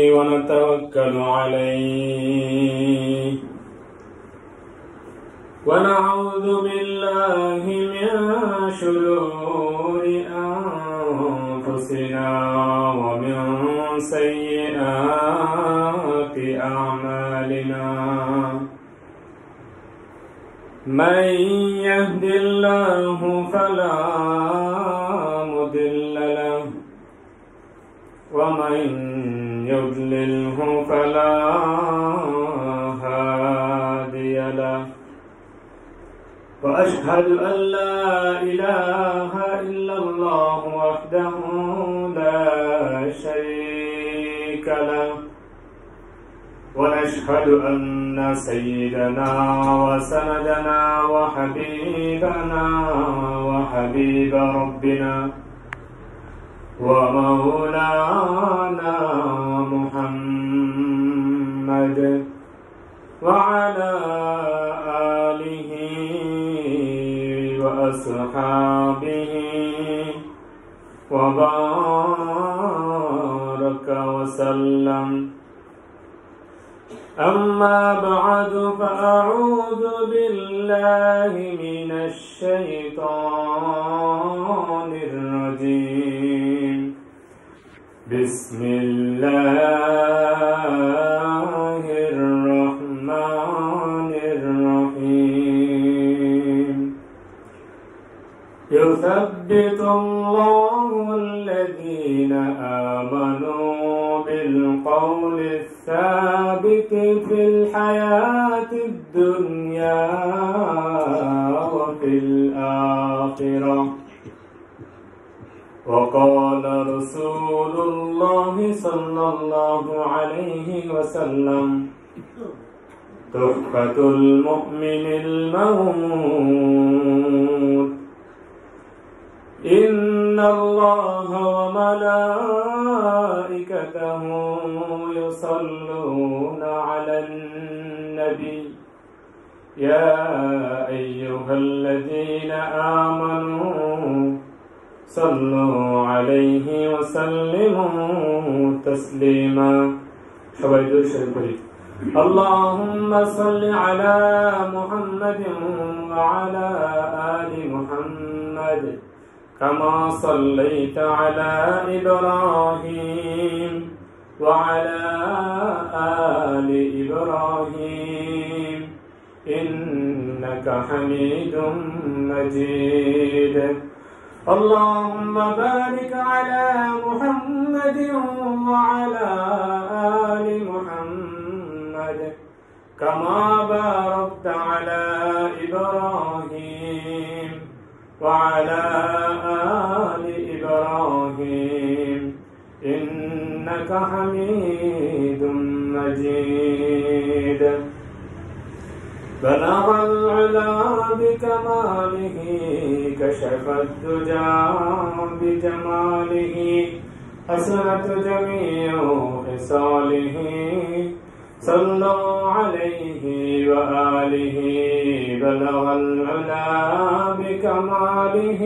ونتوكل عليه ونعوذ بالله من شرور أنفسنا ومن سيئات أعمالنا من يهد الله فلا مضل له ومن يضلله فلا هادي له وأشهد أن لا إله إلا الله وحده لا شريك له ونشهد أن سيدنا وسندنا وحبيبنا وحبيب ربنا ومولانا محمد وعلى آله وأصحابه وبارك وسلم. أما بعد فأعوذ بالله من الشيطان الرجيم. بسم الله الرحمن الرحيم. يثبت الله الذين آمنوا بالقول الثابت في الحياة الدنيا وفي الآخرة. وقال رسول الله صلى الله عليه وسلم: تحفة المؤمن الموت. إن الله وملائكته يصلون على النبي يا أيها الذين آمنوا صلوا عليه وسلموا تسليما. اللهم صل على محمد وعلى آل محمد كما صليت على إبراهيم وعلى آل إبراهيم إنك حميد مجيد. اللهم بارك على محمد وعلى آل محمد كما باركت على إبراهيم وعلى آل إبراهيم إنك حميد مجيد. بلغ العلا بكماله كشف الدجى بجماله حسنت جميع خصاله صلوا عليه وآله. بلغ العلا بكماله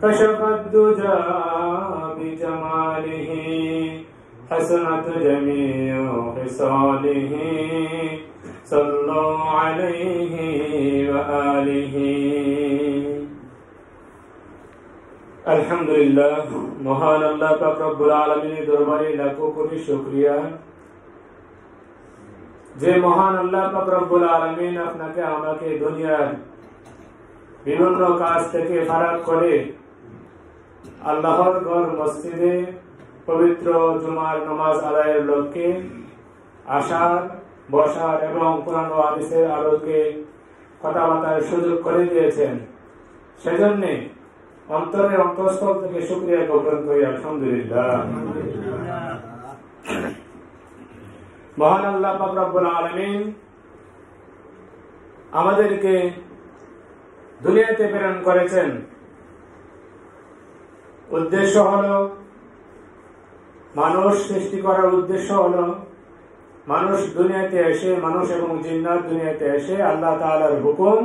كشف الدجى بجماله حسنت جميع خصاله صلوا عليه وآله. আলহামদুলিল্লাহ, মহান আল্লাহ পাক রব্বুল আলামিনের দরবারে লাখো কোটি শুকরিয়া যে মহান আল্লাহ পাক রব্বুল আলামিন আপনাকে আমাকে দুনিয়ার বিভিন্ন কাজ থেকে ফারাক করে আল্লাহর ঘর মসজিদে পবিত্র জুমার নামাজ আদায়ের লক্ষ্যে আসার, বসার এবং কোরআন ও হাদিসের আলোকে কথাবার্তার সুযোগ করে দিয়েছেন। সেজন্য অন্তরের অন্তঃস্থল থেকে শুকরিয়া জ্ঞাপন করি। আলহামদুলিল্লাহ। মহান আল্লাহ পাক রব্বুল আলামিন আমাদেরকে দুনিয়াতে প্রেরণ করেছেন। উদ্দেশ্য হলো, মানুষ সৃষ্টি করার উদ্দেশ্য হলো মানুষ দুনিয়াতে এসে, মানুষ এবং জিন্নাত দুনিয়াতে এসে আল্লাহ তাআলার হুকুম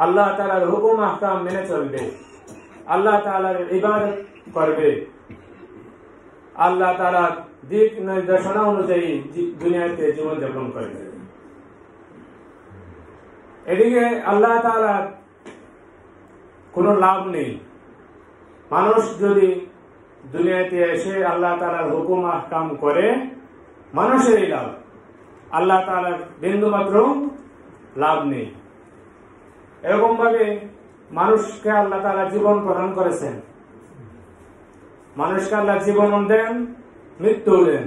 আল্লাহ তাআলার হুকুম আহকাম মেনে চলবে, আল্লাহ তাআলার ইবাদত করবে। আল্লাহ তাআলার দিক নির্দেশনা অনুযায়ী দুনিয়াতে জীবন যাপন করে। এদিকে আল্লাহ তাআলার কোনো লাভ নেই। মানুষ যদি দুনিয়াতে এসে আল্লাহ তাআলার হুকুম আহকাম করে, মানুষেরই লাভ, আল্লাহ তাআলার বিন্দু মাত্র লাভ নেই। এরকম ভাবে মানুষকে আল্লাহ তাআলা জীবন প্রদান করেছেন। মানুষকে আল্লাহ জীবন দেন, মৃত্যু দেন।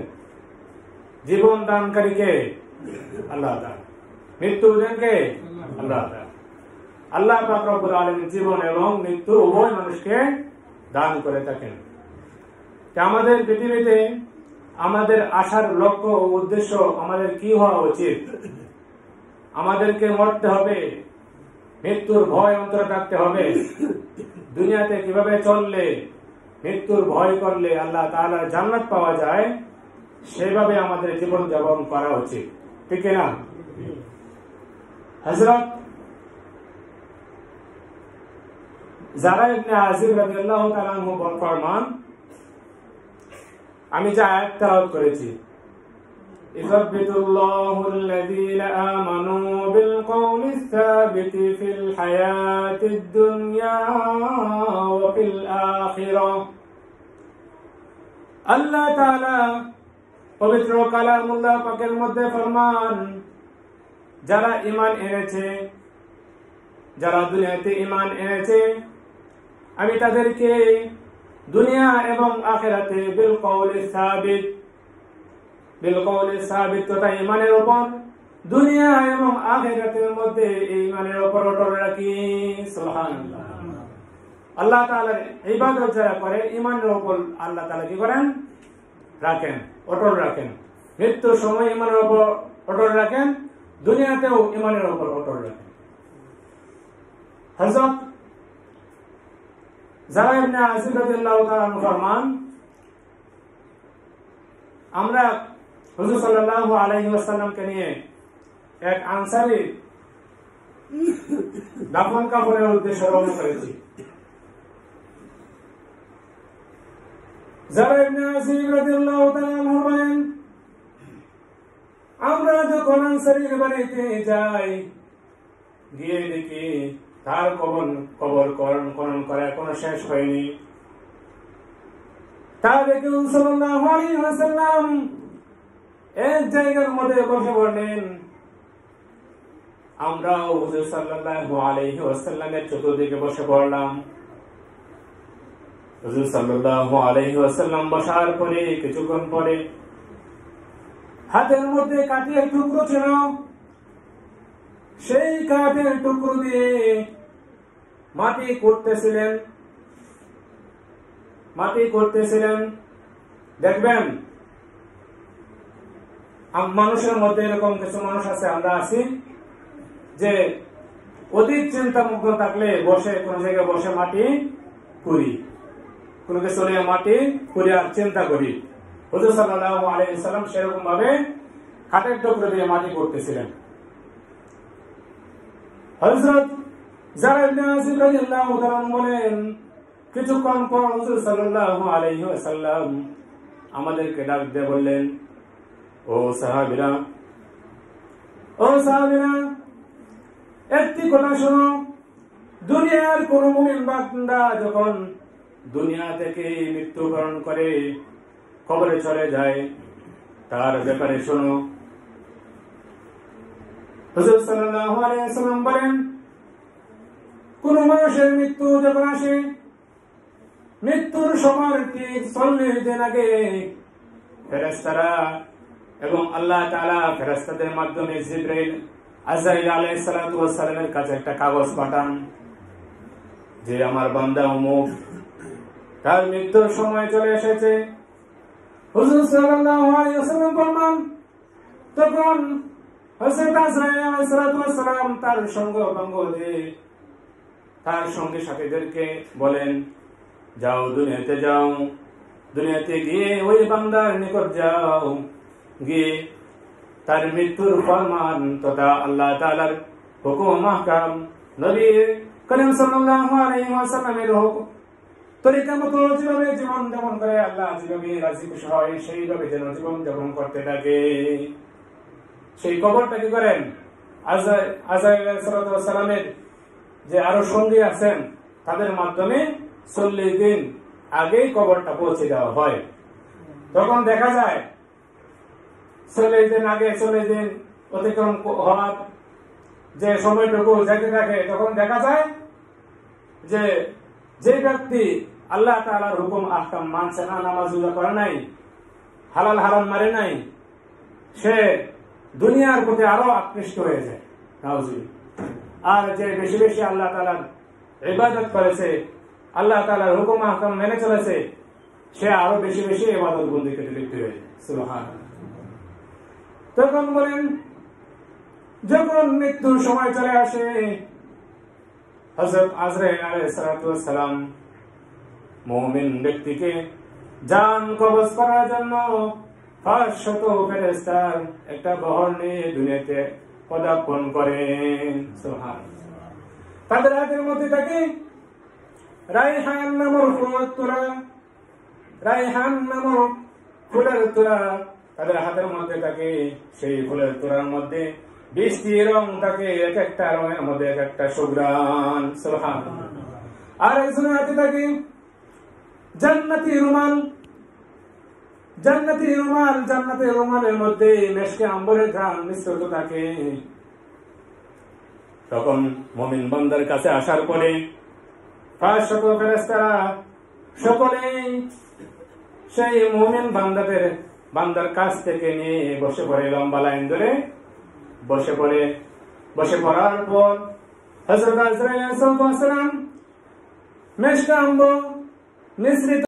জীবন দানকারী কে? আল্লাহ তাআলা। মৃত্যু দেন কে? আল্লাহ তাআলা। আল্লাহ পাক রব্বুল আলামিন জীবন এবং মৃত্যু উভয় মানুষকে দান করে থাকেন। আমাদের পৃথিবীতে আমাদের আসার লক্ষ্য ও উদ্দেশ্য আমাদের কি হওয়া উচিত? আমাদেরকে মরতে হবে, মৃত্যুর ভয় অন্তরে রাখতে হবে। দুনিয়াতে কিভাবে চললে, মৃত্যুর ভয় করলে আল্লাহ তাআলার জান্নাত পাওয়া যায়, সেভাবে আমাদের জীবন যাপন করা উচিত, ঠিক না? হযরত যারা ইবনে আজিব রাদিয়াল্লাহু তাআলা আনহু ফরমান, আমি যে আয়াত তেলাওয়াত করেছি, ইযাবিতুল্লাহুল লাযীনা আমানু বিল কওলিস সাবিতি ফিল হায়াতিদ দুনিয়া ওয়া ফিল আখিরাহ। আল্লাহ তাআলা পবিত্র কালামুল্লাহ পাকের মধ্যে ফরমান, যারা ঈমান এনেছে, যারা দুনিয়াতে ঈমান এনেছে, আমি তাদেরকে দুনিয়া এবং আখিরাতে বিল কওলিস সাবিত তথা ঈমানের উপর, দুনিয়া এবং আখিরাতের মধ্যে ঈমানের উপর অটল রাখি। সুবহানাল্লাহ। আল্লাহ তাআলার ইবাদত যারা করে, ঈমানের উপর আল্লাহ তাআলা কি করেন? রাখেন, অটল রাখেন। মৃত্যুর সময় ঈমানের উপর অটল রাখেন, দুনিয়াতেও ঈমানের উপর অটল রাখেন। হযরত যারা ইবনে আজিব রাদিয়াল্লাহু তাআলা আনহু ফরমান, আমরা হুজুর সাল্লাল্লাহু আলাইহি ওয়াসাল্লামকে নিয়ে এক আনসারী দাফন কাফনের উদ্দেশ্যে রওনা করেছি। যারা ইবনে আজিব রাদিয়াল্লাহু তাআলা আনহু বলেন, আমরা যখন আনসারীর বাড়িতে যাই, গিয়ে দেখি তার কবর খনন করা এখনো শেষ হয়নি। তার দেখে সাল্লাল্লাহু আলাইহি ওয়াসাল্লাম এক জায়গার মধ্যে বসে পড়লেন। আমরাও হুজুর সাল্লাল্লাহু আলাইহি ওয়াসাল্লামের চতুর্দিকে বসে পড়লাম। হুজুর সাল্লাল্লাহু আলাইহি ওয়াসাল্লাম বসার পরে কিছুক্ষণ পরে হাতের মধ্যে কাঠের টুকরো ছিল, সেই কাঠের টুকরো দিয়ে মাটি করতেছিলেন। দেখবেন মানুষের মধ্যে এরকম কিছু মানুষ আছে, আমরা আছি, যে অধিক চিন্তামুগ্ধ থাকলে বসে কোন জায়গায় বসে মাটি করি, কোনো কিছু নিয়ে মাটি করি আর চিন্তা করি। হুজুর সাল্লাল্লাহু আলাইহি ওয়াসাল্লাম সেরকম ভাবে কাঠের টুকরো দিয়ে মাটি করতেছিলেন। হযরত যারা ইবনে আজিব রাদিয়াল্লাহু তাআলা বলেন, কিছুক্ষণ পর হুজুর সাল্লাল্লাহু আলাইহি ওয়াসাল্লাম আমাদেরকে ডাক দিয়ে বললেন, ও সাহাবীরা, একটি কথা শোনো, দুনিয়ার কোন মুমিন বান্দা যখন দুনিয়া থেকে মৃত্যুবরণ করে কবরে চলে যায়, তার ব্যাপারে শোনো। হুজুর সাল্লাল্লাহু আলাইহি ওয়াসাল্লাম বলেন, কোন মানুষের মৃত্যু যখন আসে, মৃত্যুর সময় ঠিক 40 দিন আগে ফেরেশতারা এবং আল্লাহ তাআলা ফেরেশতাদের মাধ্যমে জিবরাইল আজরাইল আলাইহিস সালাতু ওয়াস সালামের কাছে একটা কাগজ পাঠান যে আমার বান্দা অমুক তার মৃত্যুর সময় চলে এসেছে। হুজুর সাল্লাল্লাহু আলাইহি ওয়াসাল্লাম ফরমান, তখন হযরত আজরাইল আলাইহিস সালাতু ওয়াস সালাম তার সঙ্গ দিয়ে তার সঙ্গে সাথীদেরকে বলেন, যাও দুনিয়াতে যাও, দুনিয়াতে গিয়ে ওই বান্দার নিকট যাও, গিয়ে তার মৃত্যুর ফরমান তথা আল্লাহ তাআলার হুকুম আহকাম, নবী করিম সাল্লাল্লাহু আলাইহি ওয়াসাল্লামের তরিকা মতো যেভাবে জীবন যাপন করে আল্লাহ যেভাবে রাজি খুশি হয় সেইভাবে যেন জীবন যাপন করতে থাকে। সেই কবরটা কি করেন, আজরাইল সালামের যে আরো সঙ্গী আছেন তাদের মাধ্যমে 40 দিন আগেই কবরটা পৌঁছে দেওয়া হয়। তখন দেখা যায় 40 দিন আগে 40 দিন অতিক্রম হওয়ার যে সময়টুকু যেতে থাকে, তখন দেখা যায় যে ব্যক্তি আল্লাহ তাআলার হুকুম আহকাম মানছে না, নামাজ রোজা করে নাই, হালাল হারাম মারে নাই, সে দুনিয়ার প্রতি আরো আকৃষ্ট হয়ে যায়। আর যে বেশি বেশি আল্লাহ তাআলার ইবাদত করেছে, আল্লাহ তাআলার হুকুম আহকাম মেনে চলেছে, সে আরো বেশি বেশি ইবাদত বন্দেগীতে লিপ্ত হয়ে যায়। সুবহানাল্লাহ। তখন বলেন, যখন মৃত্যুর সময় চলে আসে, হযরত আজরাইল আলাইহিস সালাম মুমিন ব্যক্তিকে জান কবজ করার জন্য 500 ফেরেশতার একটা বহর নিয়ে দুনিয়াতে পদার্পণ করেন। সুবহানাল্লাহ। তাদের হাতের মধ্যে থাকে রাইহান নামক ফুলের তোড়া, তাদের হাতের মধ্যে থাকে সেই ফুলের তোড়ার মধ্যে 20টি রং থাকে, এক একটা রঙের মধ্যে এক একটা সুঘ্রাণ। সুবহানাল্লাহ। আর একজনের হাতে থাকে জান্নাতি রুমাল, জান্নাতের রুমালের মধ্যে মেশকে আম্বরের ঘ্রাণ মিশ্রিত থাকে। তখন মুমিন বান্দার কাছে আসার পরে 500 ফেরেশতারা সকলেই সেই মুমিন বান্দার কাছ থেকে নিয়ে বসে পড়ে, লম্বা লাইন ধরে বসে পড়ার পর হযরত আজরাইল আলাইহিস সালাম মেশকে আম্বর মিশ্রিত